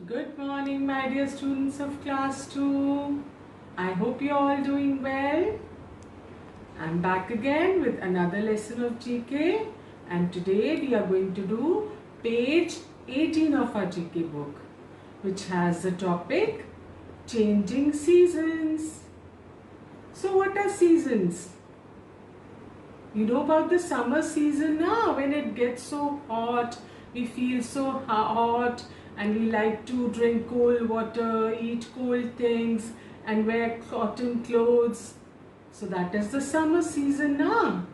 Good morning, my dear students of class 2. I hope you're all doing well. I'm back again with another lesson of GK, and today we are going to do page 18 of our GK book, which has the topic Changing Seasons. So, what are seasons? You know about the summer season now, when it gets so hot, we feel so hot and we like to drink cold water, eat cold things and wear cotton clothes. So that is the summer season now.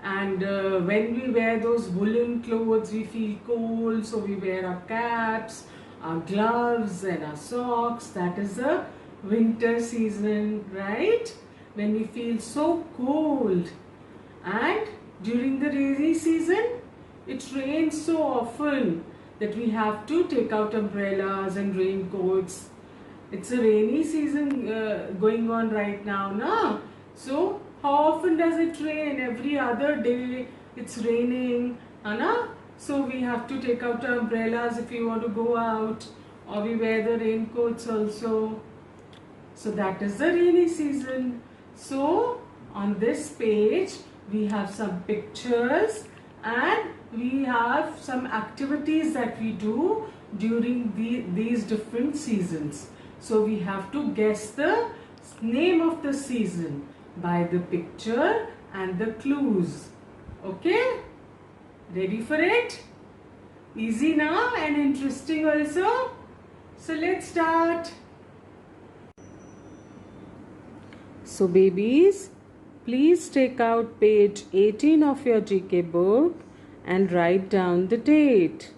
And when we wear those woolen clothes, we feel cold, so we wear our caps, our gloves and our socks. That is the winter season, right? When we feel so cold. And during the rainy season, it rains so often that we have to take out umbrellas and raincoats. It's a rainy season going on right now, na? So, how often does it rain? Every other day it's raining, na? So, we have to take out our umbrellas if we want to go out, or we wear the raincoats also. So, that is the rainy season. So, on this page, we have some pictures and we have some activities that we do during these different seasons. So we have to guess the name of the season by the picture and the clues. Okay? Ready for it? Easy now and interesting also. So let's start. So babies, please take out page 18 of your GK book and write down the date.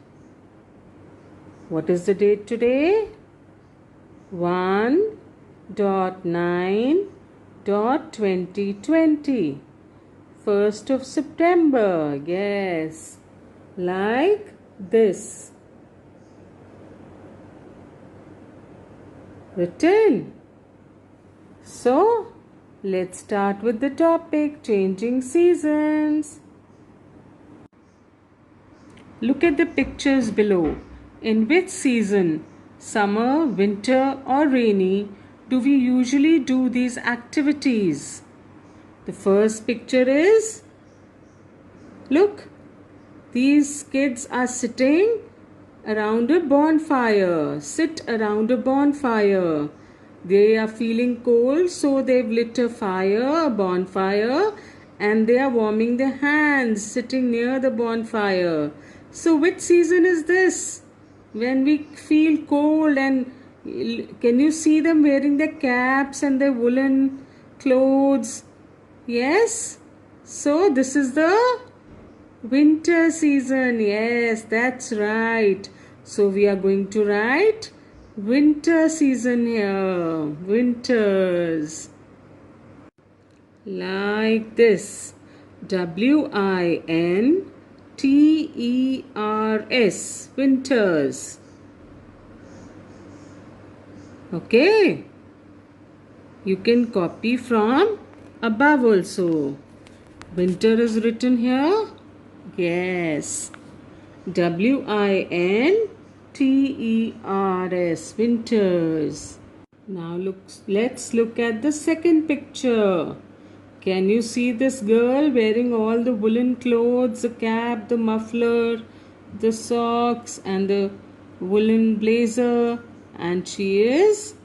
What is the date today? 1.9.2020. 1st of September. Yes. Like this. Written. So, let's start with the topic changing seasons. Look at the pictures below. In which season, summer, winter or rainy, do we usually do these activities? The first picture is, look, these kids are sitting around a bonfire. Sit around a bonfire. They are feeling cold, so they've lit a fire, a bonfire, and they are warming their hands sitting near the bonfire. So, which season is this? When we feel cold, and can you see them wearing their caps and their woolen clothes? Yes? So, this is the winter season. Yes, that's right. So, we are going to write winter season here. Winters. Like this. WINTERS. Winters. Okay. You can copy from above also. Winter is written here. Yes. WINTERS. Winters. Now let's look at the second picture. Can you see this girl wearing all the woolen clothes, the cap, the muffler, the socks and the woolen blazer, and she is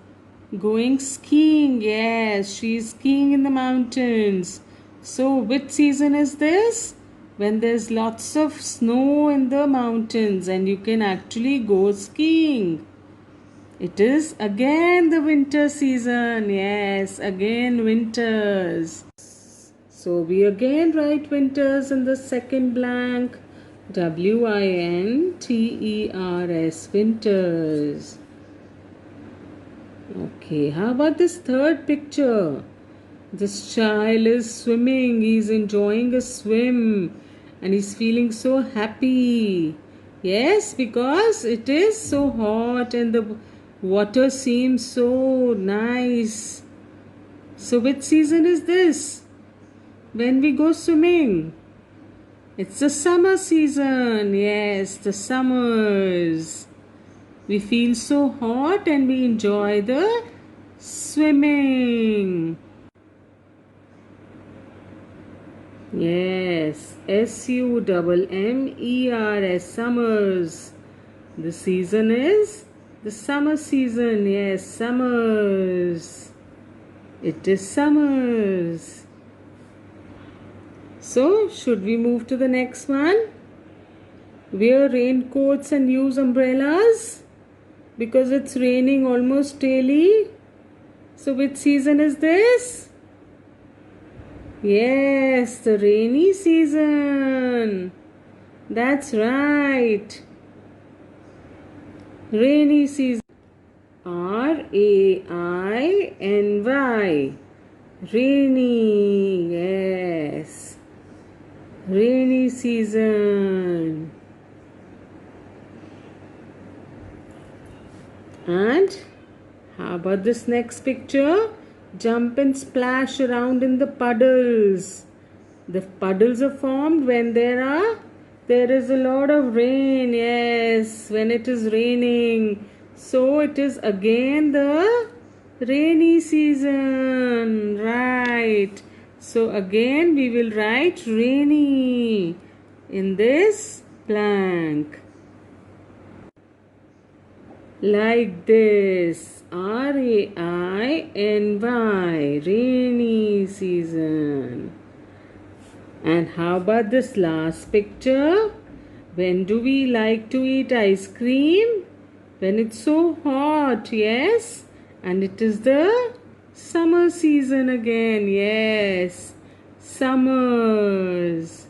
going skiing. Yes, she is skiing in the mountains. So which season is this? When there's lots of snow in the mountains and you can actually go skiing. It is again the winter season. Yes, again winters. So we again write winters in the second blank. WINTERS. Winters. Okay, how about this third picture? This child is swimming. He's enjoying a swim and he's feeling so happy. Yes, because it is so hot and the water seems so nice. So, which season is this? When we go swimming? It's the summer season. Yes, the summers. We feel so hot and we enjoy the swimming. Yes, SUMMERS, summers. The season is the summer season. Yes, summers. It is summers. So, should we move to the next one? Wear raincoats and use umbrellas because it's raining almost daily. So, which season is this? Yes, the rainy season. That's right. Rainy season. RAINY. Rainy. Yes. Rainy season. And how about this next picture? Jump and splash around in the puddles. The puddles are formed when there is a lot of rain. Yes, when it is raining. So it is again the rainy season. Right. So again we will write rainy in this blank. Like this. RAINY. Rainy season. And how about this last picture? When do we like to eat ice cream? When it's so hot, yes? And it is the summer season again, yes. Summers.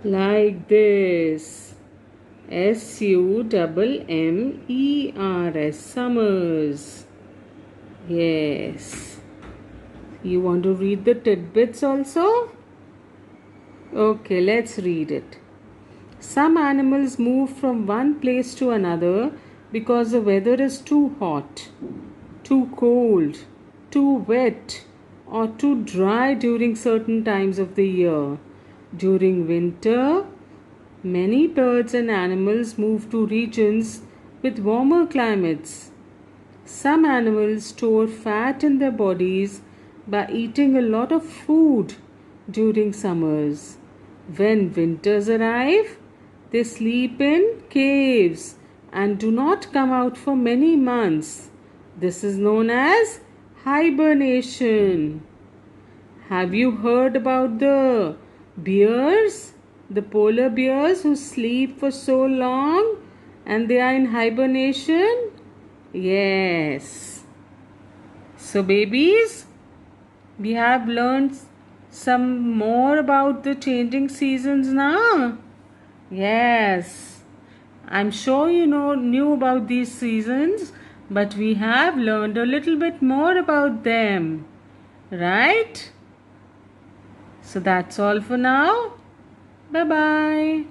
Like this. SUMMERS. Summers. Yes. You want to read the tidbits also? Okay, let's read it. Some animals move from one place to another because the weather is too hot, too cold, too wet, or too dry during certain times of the year. During winter, many birds and animals move to regions with warmer climates. Some animals store fat in their bodies by eating a lot of food during summers. When winters arrive, they sleep in caves and do not come out for many months. This is known as hibernation. Have you heard about the bears? The polar bears who sleep for so long and they are in hibernation? Yes. So, babies, we have learned some more about the changing seasons now. Yes. I'm sure you knew about these seasons, but we have learned a little bit more about them. Right? So that's all for now. Bye bye.